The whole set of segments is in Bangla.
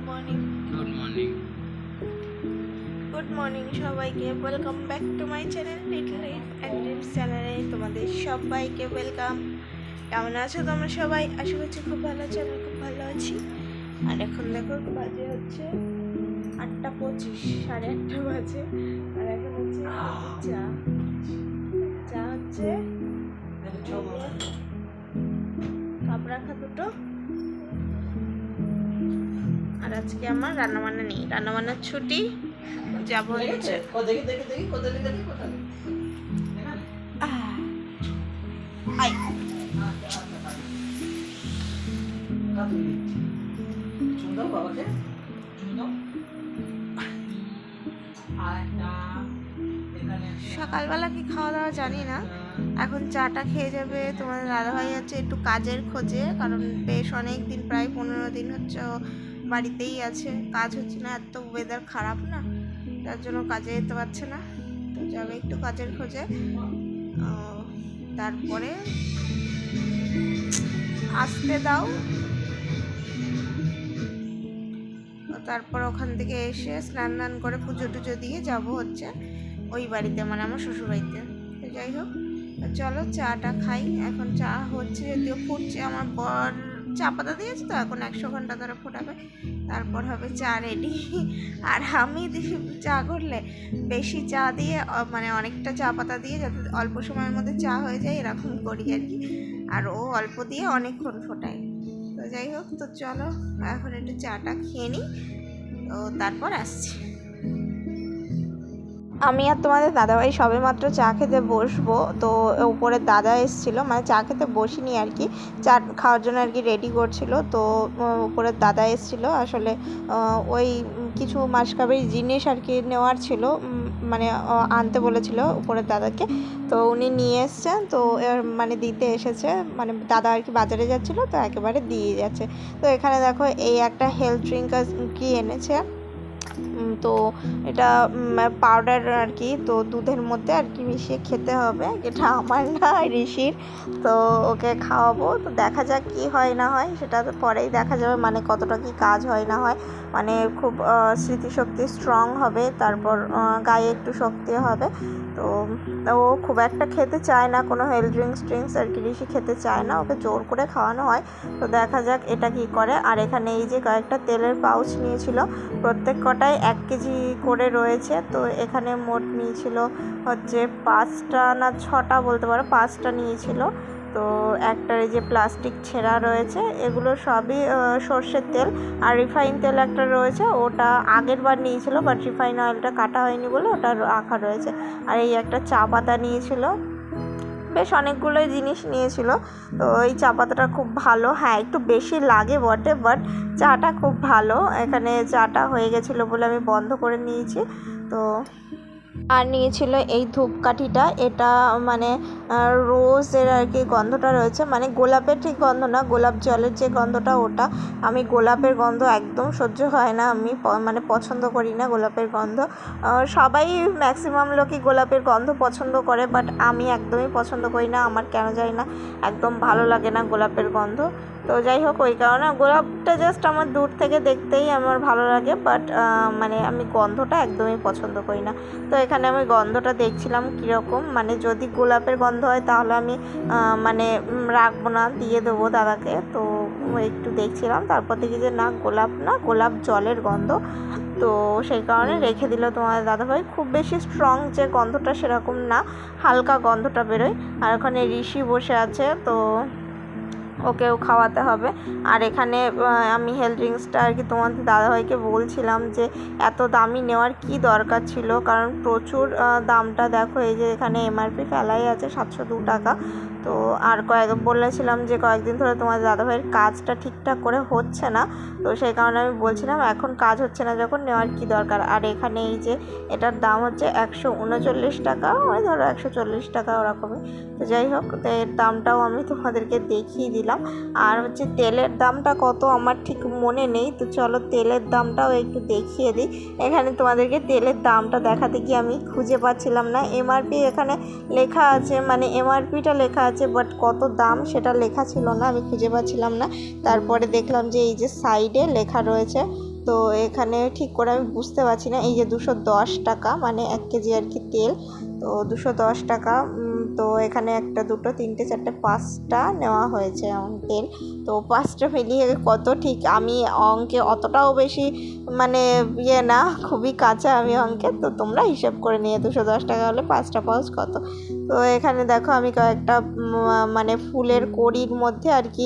মর্নিং গুড মর্নিং সবাইকে welcome back to my channel little life and dreams চ্যানেলে তোমাদের সবাইকে ওয়েলকাম। কেমন আছো তোমরা সবাই? আশা করছি খুব ভালো আছো, আমি খুব ভালো আছি। আর এখন দেখো বাজে হচ্ছে 8:25, 8:30 বাজে। আর এখন হচ্ছে চা চা হচ্ছে কাপ রাখা দুটো। আর আজকে আমার রান্নাবান্না নেই, রান্নাবান্নার ছুটি। যাবো হচ্ছে সকালবেলা কি খাওয়া দাওয়া জানি না, এখন চাটা খেয়ে যাবে। তোমাদের দাদাভাই আছে একটু কাজের খোঁজে, কারণ বেশ অনেক দিন, প্রায় 15 দিন হচ্ছে বাড়িতেই আছে, কাজ হচ্ছে না, এত ওয়েদার খারাপ না, তার জন্য কাজে যেতে পারছে না। তো যাবে একটু কাজের খোঁজে, তারপরে আসতে দাও। তারপর ওখান থেকে এসে স্নান টান করে পুজো টুজো দিয়ে যাব হচ্ছে ওই বাড়িতে, মানে আমার শ্বশুরবাড়িতে। তো যাই হোক, চলো চাটা খাই। এখন চা হচ্ছে, যদিও ফুটছে, আমার বর চা পাতা দিয়েছে, তো এখন 100 ঘন্টা ধরে ফোটাবে, তারপর হবে চা রেডি। আর আমি চা করলে বেশি চা দিয়ে, মানে অনেকটা চা পাতা দিয়ে, যাতে অল্প সময়ের মধ্যে চা হয়ে যায়, এরকম করি আর কি। আর ও অল্প দিয়ে অনেকক্ষণ ফোটায়। তো যাই হোক, তো চলো এখন একটু চাটা খেয়ে নিই, তো তারপর আসছি। আমি আর তোমাদের দাদাভাই সবে মাত্র চা খেতে বসবো, তো উপরে দাদা এসেছিলো, মানে চা খেতে বসিনি আর কি, চা খাওয়ার জন্য আর কি রেডি করছিল। তো উপরে দাদা এসেছিলো, আসলে ওই কিছু মাসকাবাড়ি জিনিস আর কি নেওয়ার ছিল, মানে আনতে বলেছিল উপরের দাদাকে, তো উনি নিয়ে এসছেন। তো মানে দিতে এসেছে, মানে দাদা আর কি বাজারে যাচ্ছিলো, তো একেবারে দিয়ে যাচ্ছে। তো এখানে দেখো এই একটা হেলথ ড্রিঙ্ক কি এনেছে, তো এটা পাউডার আর কি, তো দুধের মধ্যে আর কি মিশিয়ে খেতে হবে। এটা আমার না, ঋষির, তো ওকে খাওয়াবো। তো দেখা যাক কি হয় না হয়, সেটা পরেই দেখা যাবে, মানে কতটা কি কাজ হয় না হয়, মানে খুব স্মৃতিশক্তি স্ট্রং হবে, তারপর গায়ে একটু শক্তি হবে। তো ও খুব একটা খেতে চায় না, কোনো হেলথ ড্রিঙ্কস আর কি ঋষি খেতে চায় না, ওকে জোর করে খাওয়ানো হয়। তো দেখা যাক এটা কি করে। আর এখানে এই যে কয়েকটা তেলের পাউচ নিয়েছিল, প্রত্যেক কটায় 1 কেজি করে রয়েছে। তো এখানে মোট নিয়েছিল হচ্ছে 5টা না 6টা বলতে পারো, 5টা নিয়েছিল। তো একটার এই যে প্লাস্টিক ছেঁড়া রয়েছে, এগুলো সবই সর্ষের তেল। আর রিফাইন তেল একটা রয়েছে, ওটা আগের বার নিয়েছিল, বাট রিফাইন অয়েলটা কাটা হয়নি বলে ওটা রাখা রয়েছে। আর এই একটা চা পাতা নিয়েছিল, বেশ অনেকগুলোই জিনিস নিয়েছিল। তো এই চা পাতাটা খুব ভালো, হ্যাঁ একটু বেশি লাগে বটে, বাট চাটা খুব ভালো। এখানে চাটা হয়ে গেছিলো বলে আমি বন্ধ করে নিয়েছি। তো আর নিয়েছিল এই ধূপকাঠিটা, এটা মানে রোজের আর কি গন্ধটা রয়েছে, মানে গোলাপের ঠিক গন্ধ না, গোলাপ জলের যে গন্ধটা ওটা। আমি গোলাপের গন্ধ একদম সহ্য হয় না, আমি মানে পছন্দ করি না গোলাপের গন্ধ। সবাই ম্যাক্সিমাম লোকই গোলাপের গন্ধ পছন্দ করে, বাট আমি একদমই পছন্দ করি না, আমার কেন জানি না একদম ভালো লাগে না গোলাপের গন্ধ। তো যাই হোক, ওই কারণে গোলাপটা জাস্ট আমার দূর থেকে দেখতেই আমার ভালো লাগে, বাট মানে আমি গন্ধটা একদমই পছন্দ করি না। তো এখানে আমি গন্ধটা দেখছিলাম কীরকম, মানে যদি গোলাপের গন্ধ হয় তাহলে আমি মানে রাখবো না, দিয়ে দেবো দাদাকে। তো একটু দেখছিলাম, তারপর দেখি যে না, গোলাপ না, গোলাপ জলের গন্ধ। তো সেই কারণে রেখে দিল তোমাদের দাদাভাই। খুব বেশি স্ট্রং যে গন্ধটা সেরকম না, হালকা গন্ধটা বেরোয়। আর ওখানে ঋষি বসে আছে, তো ওকেও খাওয়াতে হবে। আর এখানে আমি হেলথ ড্রিঙ্কসটা আর কি তোমাদের দাদাভাইকে বলছিলাম যে এত দামি নেওয়ার কি দরকার ছিল, কারণ প্রচুর দামটা দেখো, এই যে এখানে এমআরপি ফেলাই আছে 702 টাকা। তো আর বলেছিলাম যে কয়েকদিন ধরে তোমাদের দাদাভাইয়ের কাজটা ঠিকঠাক করে হচ্ছে না, তো সেই কারণে আমি বলছিলাম এখন কাজ হচ্ছে না যখন নেওয়ার কি দরকার। আর এখানে এই যে এটার দাম হচ্ছে 139 টাকা, ওই ধরো 140 টাকা ওরকমই। তো যাই হোক, তো এর দামটাও আমি তোমাদেরকে দেখিয়ে দিলাম। আর হচ্ছে তেলের দামটা কত আমার ঠিক মনে নেই, তো চলো তেলের দামটাও একটু দেখিয়ে দিই। এখানে তোমাদেরকে তেলের দামটা দেখাতে গিয়ে আমি খুঁজে পাচ্ছিলাম না, এমআরপি এখানে লেখা আছে, মানে এমআরপিটা লেখা আছে, বাট কত দাম সেটা লেখা ছিল না, আমি খুঁজে পাচ্ছিলাম না। তারপরে দেখলাম যে এই যে সাইডে লেখা রয়েছে তো এখানে ঠিক করে আমি বুঝতে পারছি না। এই যে 210 টাকা মানে 1 কেজি আর কি তেল, তো 210 টাকা। তো এখানে 1 2 3 4 5টা নেওয়া হয়েছে তেল। তো 5টা মিলিয়ে কত, ঠিক আমি অঙ্কে অতটাও বেশি মানে না, খুবই কাঁচা আমি অঙ্কে। তো তোমরা হিসেব করে নিয়ে 210 টাকা হলে 5টা পাউচ কত। তো এখানে দেখো আমি কয়েকটা মানে ফুলের কড়ির মধ্যে আর কি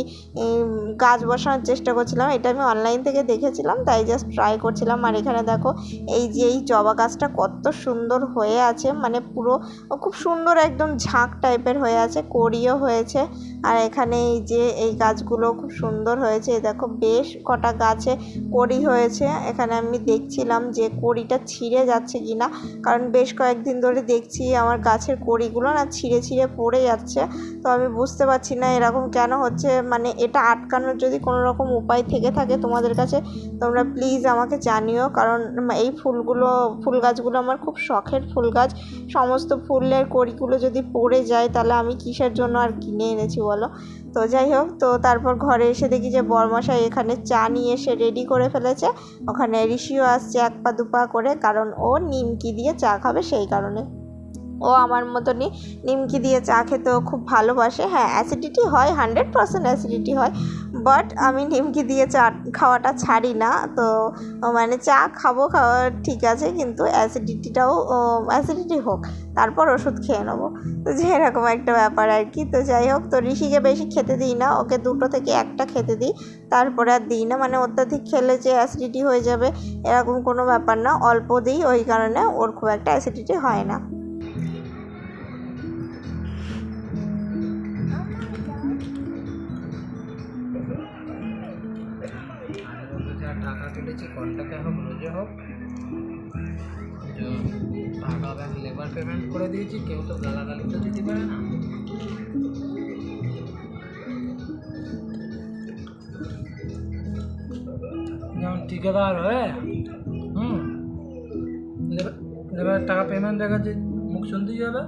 গাছ বসানোর চেষ্টা করছিলাম। এটা আমি অনলাইন থেকে দেখেছিলাম, তাই জাস্ট ট্রাই করছিলাম। আর এখানে দেখো এই যে এই জবা গাছটা কত সুন্দর হয়ে আছে, মানে পুরো খুব সুন্দর একদম ঝাঁক টাইপের হয়ে আছে, কড়িও হয়েছে। আর এখানে এই যে এই গাছগুলো খুব সুন্দর হয়েছে, দেখো বেশ কটা গাছে কড়ি হয়েছে। এখানে আমি দেখছিলাম যে কড়িটা ছিঁড়ে যাচ্ছে কিনা, কারণ বেশ কয়েকদিন ধরে দেখছি আমার গাছের কড়িগুলো না ছিঁড়ে ছিঁড়ে পড়ে যাচ্ছে। তো আমি বুঝতে পারছি না এরকম কেন হচ্ছে, মানে এটা আটকানোর যদি কোনো রকম উপায় থেকে থাকে তোমাদের কাছে, তোমরা প্লিজ আমাকে জানিও। কারণ এই ফুল গাছগুলো আমার খুব শখের ফুল গাছ। সমস্ত ফুলের কড়িগুলো যদি পড়ে যায় তাহলে আমি কিসের জন্য আর কিনে এনেছি বলো। তো যাই হোক, তো তারপর ঘরে এসে দেখি যে বরমশাই এখানে চা নিয়ে এসে রেডি করে ফেলেছে। ওখানে ঋষিও আসছে 1 পা 2 পা করে, কারণ ও নিমকি দিয়ে চা খাবে, সেই কারণে। ও আমার মতনই নিমকি দিয়ে চা খেতেও খুব ভালোবাসে। হ্যাঁ, অ্যাসিডিটি হয়, 100% অ্যাসিডিটি হয়, বাট আমি নিমকি দিয়ে চা খাওয়াটা ছাড়ি না। তো মানে চা খাওয়া ঠিক আছে, কিন্তু অ্যাসিডিটি হোক, তারপর ওষুধ খেয়ে নেবো। তো যে এরকম একটা ব্যাপার আর কি। তো যাই হোক, তো ঋষিকে বেশি খেতে দিই না, ওকে 2 থেকে 1টা খেতে দিই, তারপরে আর দিই না। মানে অত্যাধিক খেলে যে অ্যাসিডিটি হয়ে যাবে এরকম কোনো ব্যাপার না, অল্প দিই, ওই কারণে ওর খুব একটা অ্যাসিডিটি হয় না। টাকা তুলেছি কন্টাক্টে হোক রোজে হোক, টাকা ব্যাংক লেবার পেমেন্ট করে দিয়েছি, কেউ তো গালাগালি তো দিতে পারে না। যেমন ঠিকাদার হয়ে লেবার টাকা পেমেন্ট রেখেছি, মুখ শুনতেই হবে।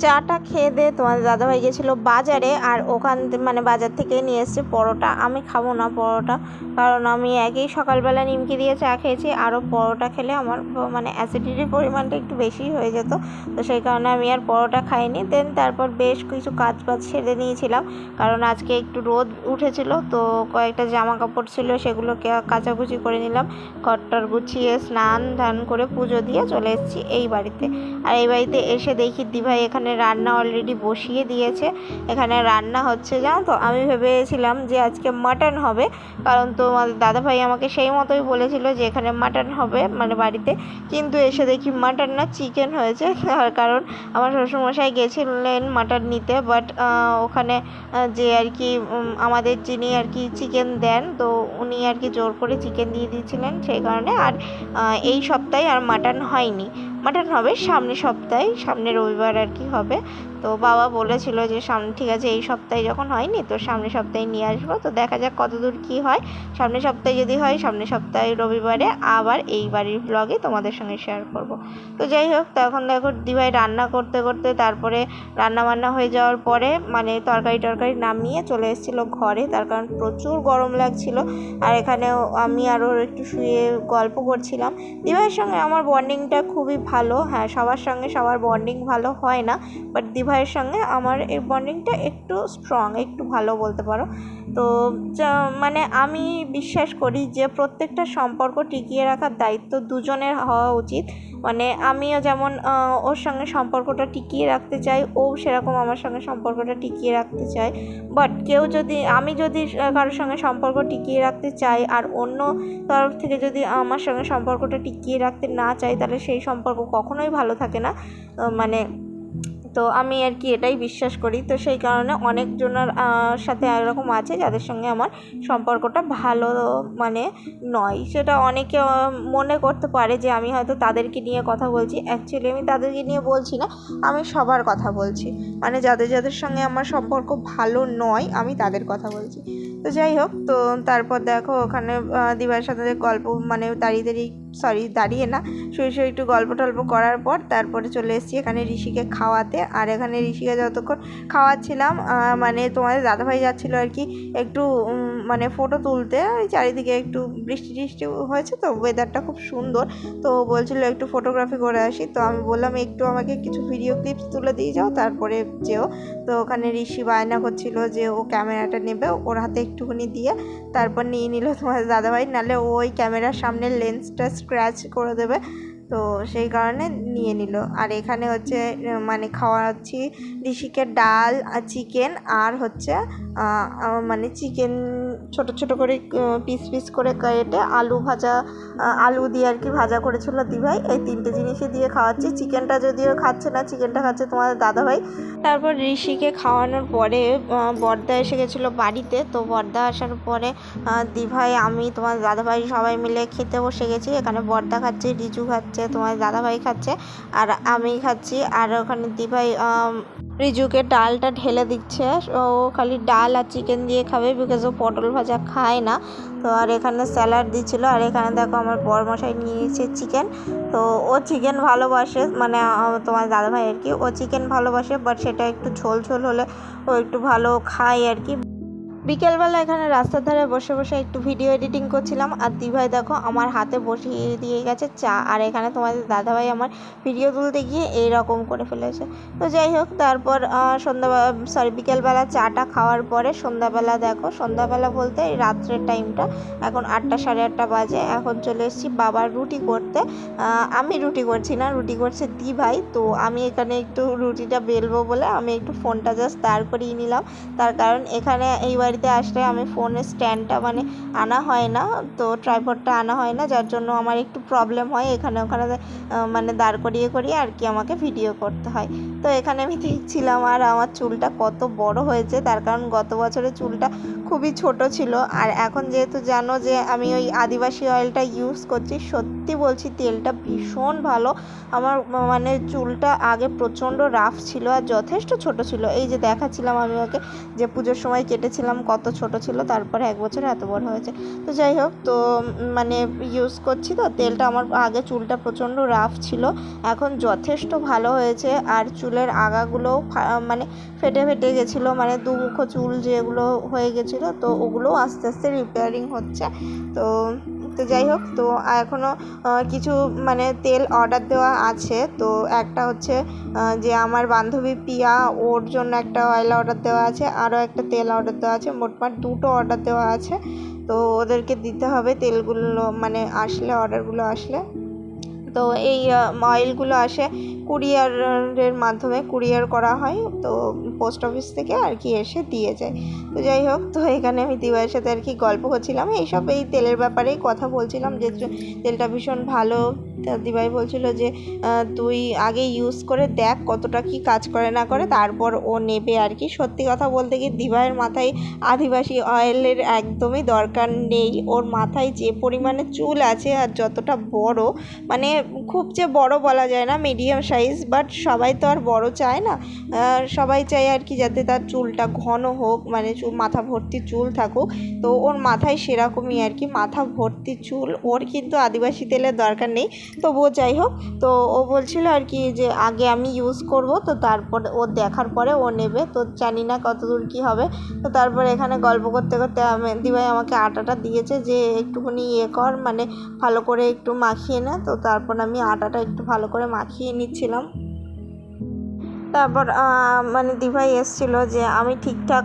চাটা খেয়ে দিয়ে তোমাদের দাদাভাই গেছিলো বাজারে, আর ওখান মানে বাজার থেকেই নিয়ে এসছে পরোটা। আমি খাবো না পরোটা, কারণ আমি একই সকালবেলা নিমকি দিয়ে চা খেয়েছি, আরও পরোটা খেলে আমার মানে অ্যাসিডিটির পরিমাণটা একটু বেশি হয়ে যেত। তো সেই কারণে আমি আর পরোটা খাইনি। দেন তারপর বেশ কিছু কাজ সেরে নিয়েছিলাম, কারণ আজকে একটু রোদ উঠেছিল। তো কয়েকটা জামা কাপড় ছিল, সেগুলোকে কাচাকুচি করে নিলাম, ঘরটর গুছিয়ে স্নান ধান করে পুজো দিয়ে চলে এসেছি এই বাড়িতে। আর এই বাড়িতে এসে দেখি দিভাই এখানে রান্না অলরেডি বসিয়ে দিয়েছে। এখানে রান্না হচ্ছে, জানো তো, আমি ভেবেছিলাম যে আজকে মাটন হবে, কারণ তোমাদের দাদাভাই আমাকে সেই মতোই বলেছিল যে এখানে মাটন হবে মানে বাড়িতে। কিন্তু এসে দেখি মাটন না, চিকেন হয়েছে। কারণ আমার শ্বশুরমশাই গেছিলেন মাটন নিতে, বাট ওখানে যে আর কি আমাদের যিনি আর কি চিকেন দেন, তো উনি আর কি জোর করে চিকেন দিয়ে দিয়েছিলেন, সেই কারণে আর এই সপ্তাহে আর মাটন হয়নি। মাটন হবে সামনের সপ্তাহে, সামনের রবিবার আর কি হবে। তো বাবা বলেছিল যে ঠিক আছে, এই সপ্তাহে যখন হয়নি তো সামনের সপ্তাহে নিয়ে আসবো। তো দেখা যাক কতদূর কী হয়। সামনের সপ্তাহে যদি হয়, সামনের সপ্তাহে রবিবারে আবার এই বাড়ির ব্লগে তোমাদের সঙ্গে শেয়ার করব। তো যাই হোক, তখন দেখো দিভাই রান্না করতে করতে, তারপরে রান্না বান্না হয়ে যাওয়ার পরে মানে তরকারি নামিয়ে চলে এসেছিলো ঘরে, তার কারণ প্রচুর গরম লাগছিল। আর এখানেও আমি আরও একটু শুয়ে গল্প করছিলাম। দিভাইয়ের সঙ্গে আমার বন্ডিংটা খুবই ভালো। হ্যাঁ, সবার সঙ্গে সবার বন্ডিং ভালো হয় না, বাট দিভাইয়ের সঙ্গে আমার এই বন্ডিংটা একটু স্ট্রং, একটু ভালো বলতে পারো। তো মানে আমি বিশ্বাস করি যে প্রত্যেকটা সম্পর্ক টিকিয়ে রাখার দায়িত্ব দুজনের হওয়া উচিত। মানে আমিও যেমন ওর সঙ্গে সম্পর্কটা টিকিয়ে রাখতে চাই, ও সেরকম আমার সঙ্গে সম্পর্কটা টিকিয়ে রাখতে চায়। বাট আমি যদি কারোর সঙ্গে সম্পর্ক টিকিয়ে রাখতে চাই, আর অন্য তরফ থেকে যদি আমার সঙ্গে সম্পর্কটা টিকিয়ে রাখতে না চাই, তাহলে সেই সম্পর্ক কখনোই ভালো থাকে না। মানে তো আমি আর কি এটাই বিশ্বাস করি। তো সেই কারণে অনেকজনের সাথে এরকম আছে যাদের সঙ্গে আমার সম্পর্কটা ভালো মানে নয়। সেটা অনেকে মনে করতে পারে যে আমি হয়তো তাদেরকে নিয়ে কথা বলছি, অ্যাকচুয়ালি আমি তাদেরকে নিয়ে বলছি না, আমি সবার কথা বলছি। মানে যাদের সঙ্গে আমার সম্পর্ক ভালো নয়, আমি তাদের কথা বলছি। তো যাই হোক, তো তারপর দেখো ওখানে দিবার সাথে গল্প মানে দাঁড়িয়ে না, শুয়ে একটু গল্প টল্প করার পর তারপরে চলে এসেছি এখানে ঋষিকে খাওয়াতে। আর এখানে ঋষিকে যতক্ষণ খাওয়াচ্ছিলাম মানে তোমাদের দাদাভাই যাচ্ছিলো আর কি একটু মানে ফটো তুলতে। ওই চারিদিকে একটু বৃষ্টি টিষ্টি হয়েছে তো ওয়েদারটা খুব সুন্দর, তো বলছিল একটু ফটোগ্রাফি করে আসি। তো আমি বললাম একটু আমাকে কিছু ভিডিও ক্লিপস তুলে দিয়ে যাও, তারপরে যেও। তো ওখানে ঋষি বায়না করছিল যে ও ক্যামেরাটা নেবে, ওর হাতে একটুখানি দিয়ে তারপর নিয়ে নিল তোমার দাদাভাই, নাহলে ওই ক্যামেরার সামনে লেন্সটা স্ক্র্যাচ করে দেবে। তো সেই কারণে নিয়ে নিল। আর এখানে হচ্ছে মানে খাওয়াচ্ছি ঋষিকে ডাল আর চিকেন, আর হচ্ছে মানে চিকেন ছোট ছোট করে পিস পিস করে কেটে আলু ভাজা, আলু দিয়ে আর কি ভাজা করেছিল দিভাই। এই তিনটে জিনিসই দিয়ে খাওয়াচ্ছি। চিকেনটা যদিও খাচ্ছে না, চিকেনটা খাচ্ছে তোমাদের দাদাভাই। তারপর ঋষিকে খাওয়ানোর পরে বড়দা এসে গেছিলো বাড়িতে। তো বড়দা আসার পরে দিভাই, আমি, তোমার দাদাভাই সবাই মিলে খেতে বসে গেছি। এখানে বড়দা খাচ্ছে, রিজু খাচ্ছে, তোমার দাদাভাই খাচ্ছে, আর আমি খাচ্ছি। আর ওখানে দিভাই রিজুকে ডালটা ঢেলে দিচ্ছে। ও খালি ডাল আর চিকেন দিয়ে খাবে, বিকজ ও পটল ভাজা খায় না। তো আর এখানে স্যালাড দিচ্ছিলো। আর এখানে দেখো আমার বরমশাই নিয়েছে চিকেন। তো ও চিকেন ভালোবাসে, মানে তোমার দাদাভাই আর কি, ও চিকেন ভালোবাসে, বাট সেটা একটু ঝোল ঝোল হলে ও একটু ভালো খায় আর কি। বিকেলবেলা এখানে রাস্তার ধারে বসে বসে একটু ভিডিও এডিটিং করছিলাম। আর দিভাই দেখো আমার হাতে বসিয়ে দিয়ে গেছে চা। আর এখানে তোমাদের দাদাভাই আমার ভিডিও তুলতে গিয়ে এইরকম করে ফেলেছে। তো যাই হোক, তারপর বিকেলবেলা চাটা খাওয়ার পরে সন্ধ্যাবেলা দেখো, সন্ধ্যাবেলা বলতে এই রাত্রের টাইমটা, এখন 8টা সাড়ে 8টা বাজে। এখন চলে এসেছি বাবার রুটি করতে। আমি রুটি করছি না, রুটি করছে দিভাই। তো আমি এখানে একটু রুটিটা বেলবো বলে আমি একটু ফোনটা জাস্ট দাঁড় করিয়ে নিলাম। তার কারণ এখানে এই বাড়িতে আসলে আমি ফোনের স্ট্যান্ডটা মানে আনা হয় না, তো ট্রাইপডটা আনা হয় না, যার জন্য আমার একটু প্রবলেম হয় এখানে ওখানে মানে দাঁড় করিয়ে করিয়ে আর কি আমাকে ভিডিও করতে হয়। তো এখানে আমি দেখছিলাম আর আমার চুলটা কত বড় হয়েছে, তার কারণ গত বছরের চুলটা খুবই ছোট ছিল। আর এখন যেহেতু জানো যে আমি ওই আদিবাসী অয়েলটা ইউজ করছি, সত্যি বলছি তেলটা ভীষণ ভালো। আমার মানে চুলটা আগে প্রচণ্ড রাফ ছিল আর যথেষ্ট ছোট ছিল। এই যে দেখাচ্ছিলাম আমি ওকে যে পুজোর সময় কেটেছিলাম কত ছোট ছিল, তারপরে এক বছরে এত বড় হয়েছে। তো যাই হোক, তো মানে ইউজ করছি তো তেলটা। আমার আগে চুলটা প্রচণ্ড রাফ ছিল, এখন যথেষ্ট ভালো হয়েছে। আর চুলের আগাগুলোও মানে ফেটে ফেটে গেছিলো, মানে দুমুখো চুল যেগুলো হয়ে গেছিলো, তো ওগুলোও আস্তে আস্তে রিপেয়ারিং হচ্ছে। তো তো যাই হোক, তো এখনও কিছু মানে তেল অর্ডার দেওয়া আছে। তো একটা হচ্ছে যে আমার বান্ধবী পিয়া, ওর জন্য একটা অয়েল অর্ডার দেওয়া আছে, আরও একটা তেল অর্ডার দেওয়া আছে, মোটমাট 2টো অর্ডার দেওয়া আছে। তো ওদেরকে দিতে হবে তেলগুলো, মানে আসলে অর্ডারগুলো আসলে। তো এই অয়েলগুলো আসে কুরিয়ারের মাধ্যমে, কুরিয়ার করা হয়, তো পোস্ট অফিস থেকে আর কি এসে দিয়ে যায়। তো যাই হোক, তো এখানে আমি দিওয়ার সাথে আর কি গল্প করছিলাম, এইসব এই তেলের ব্যাপারেই কথা বলছিলাম যে তেলটা ভীষণ ভালো। দিভাই বলছিল যে তুই আগে ইউজ করে দেখ কতটা কি কাজ করে না করে, তারপর ও নেবে আর কি। সত্যি কথা বলতে কি দিভাইয়ের মাথায় আদিবাসী অয়েলের একদমই দরকার নেই। ওর মাথায় যে পরিমাণে চুল আছে আর যতটা বড়, মানে খুব যে বড় বলা যায় না, মিডিয়াম সাইজ, বাট সবাই তো আর বড় চায় না। সবাই চায় আর কি যাতে তার চুলটা ঘন হোক, মানে মাথা ভর্তি চুল থাকুক। তো ওর মাথায় সেরকমই আর কি, মাথা ভর্তি চুল। ওর কিন্তু আদিবাসী তেলের দরকার নেই, তবুও যাই হোক। তো ও বলছিল আর কি যে আগে আমি ইউজ করব, তো তারপর ও দেখার পরে ও নেবে। তো জানি না কতদূর কী হবে। তো তারপর এখানে গল্প করতে করতে দিভাই আমাকে আটাটা দিয়েছে যে একটুখানি কর, মানে ভালো করে একটু মাখিয়ে নে। তো তারপর আমি আটাটা একটু ভালো করে মাখিয়ে নিচ্ছিলাম। তারপর মানে দিভাই এসেছিলো যে আমি ঠিকঠাক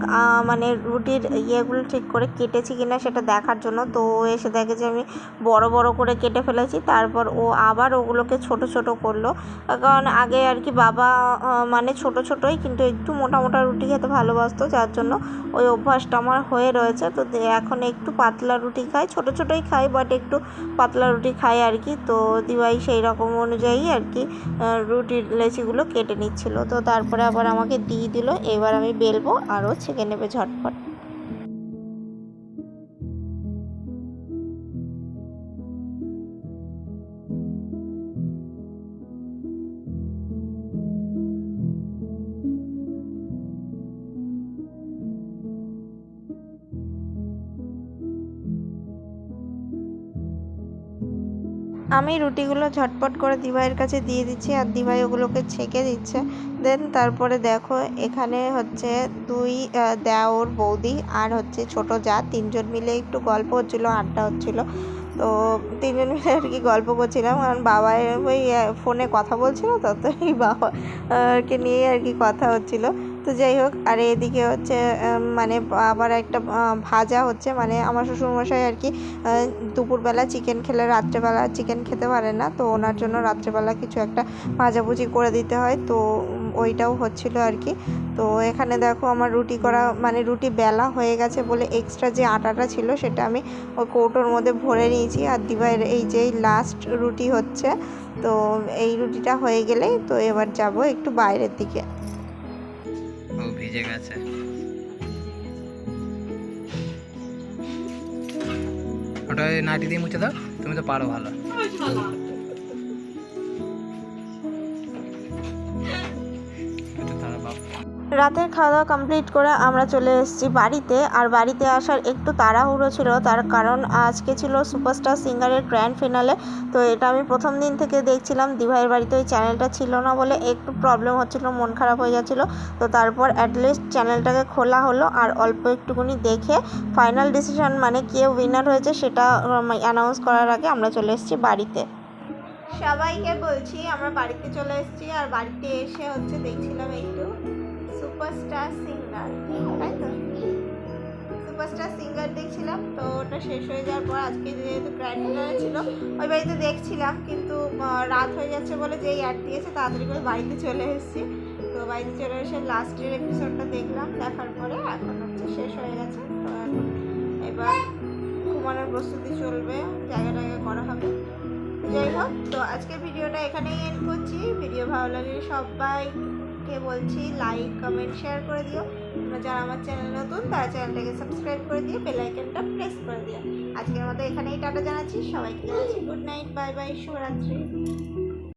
মানে রুটির ইয়েগুলো ঠিক করে কেটেছি কিনা সেটা দেখার জন্য। তো ও এসে দেখে যে আমি বড় বড় করে কেটে ফেলেছি। তারপর ও আবার ওগুলোকে ছোট ছোট করলো, কারণ আগে আর কি বাবা মানে ছোট ছোটোই কিন্তু একটু মোটা মোটা রুটি খেতে ভালোবাসতো, যার জন্য ওই অভ্যাসটা আমার হয়ে রয়েছে। তো এখন একটু পাতলা রুটি খাই, ছোট ছোটোই খাই, বাট একটু পাতলা রুটি খাই আর কি। তো দিভাই সেই রকম অনুযায়ী আর কি রুটির লেচিগুলো কেটে নিচ্ছিলো। তো তারপরে আবার আমাকে দিয়ে দিল, এবার আমি বেলবো আরও ছেঁকে নেবে ঝটপট। আমি রুটিগুলো ঝটপট করে দিভাইয়ের কাছে দিয়ে দিচ্ছি আর দিভাই ওগুলোকে ছেঁকে দিচ্ছে। দেন তারপরে দেখো এখানে হচ্ছে দুই দেওর বৌদি আর হচ্ছে ছোট যা তিনজন মিলে একটু গল্প হচ্ছিলো, আড্ডা হচ্ছিলো। তো তিনজন মিলে আর কি গল্প করছিলাম, কারণ বাবা ওই ফোনে কথা বলছিল তো তো এই বাবাকে নিয়ে আর কি কথা হচ্ছিলো। তো যাই হোক, আর এদিকে হচ্ছে মানে আবার একটা ভাজা হচ্ছে, মানে আমার শ্বশুরমশাই আর কি দুপুরবেলা চিকেন খেলে রাত্রেবেলা চিকেন খেতে পারে না, তো ওনার জন্য রাত্রেবেলা কিছু একটা ভাজাভুজি করে দিতে হয়, তো ওইটাও হচ্ছিল আর কি। তো এখানে দেখো আমার রুটি করা মানে রুটি বেলা হয়ে গেছে বলে এক্সট্রা যে আটাটা ছিল সেটা আমি ওই কৌটোর মধ্যে ভরে নিয়েছি। আর দিভাইয়ের এই যে লাস্ট রুটি হচ্ছে, তো এই রুটিটা হয়ে গেলেই তো এবার যাব একটু বাইরের দিকে। ও ভিজে গেছে। ওটা নাইটি দিয়ে মুছে দাও, তুমি তো পারো ভালো। রাতের খাওয়া দাওয়া কমপ্লিট করে আমরা চলে এসেছি বাড়িতে। আর বাড়িতে আসার একটু তাড়াহুড়ো ছিল, তার কারণ আজকে ছিল সুপারস্টার সিঙ্গারের গ্র্যান্ড ফিনালে। তো এটা আমি প্রথম দিন থেকে দেখছিলাম, দিভাইয়ের বাড়িতে ওই চ্যানেলটা ছিল না বলে একটু প্রবলেম হচ্ছিলো, মন খারাপ হয়ে যাচ্ছিলো। তো তারপর অ্যাটলিস্ট চ্যানেলটাকে খোলা হলো আর অল্প একটুকুনি দেখে ফাইনাল ডিসিশন মানে কে উইনার হয়েছে সেটা অ্যানাউন্স করার আগে আমরা চলে এসেছি বাড়িতে। সবাইকে বলছি আমরা বাড়িতে চলে এসেছি, আর বাড়িতে এসে হচ্ছে দেখছিলাম একটু সুপারস্টার সিঙ্গার, তাই তো সুপারস্টার সিঙ্গার দেখছিলাম। তো ওটা শেষ হয়ে যাওয়ার পর আজকে যেহেতু গ্র্যান্ড ফিনালে ছিল ওই বাড়িতে দেখছিলাম, কিন্তু রাত হয়ে যাচ্ছে বলে যেই অ্যাড দিয়েছে তাড়াতাড়ি করে বাড়িতে চলে এসেছি। তো বাড়িতে চলে এসে লাস্টের এপিসোডটা দেখলাম, দেখার পরে এখন হচ্ছে শেষ হয়ে গেছে। তো এখন এবার ঘুমানোর প্রস্তুতি চলবে, জায়গা করা হবে। যাই হোক, তো আজকের ভিডিওটা এখানেই এন্ড করছি। ভিডিও ভালো লাগলে সবাইকে বলছি লাইক কমেন্ট শেয়ার করে দিও। তোমরা যারা আমার চ্যানেল নতুন তারা চ্যানেলটাকে সাবস্ক্রাইব করে দিয়ে বেল আইকনটা প্রেস করে দিও। আজকের মতো এখানেই টাটা জানাচ্ছি, সবাইকে জানাচ্ছি গুড নাইট, বাই বাই, শুভরাত্রি।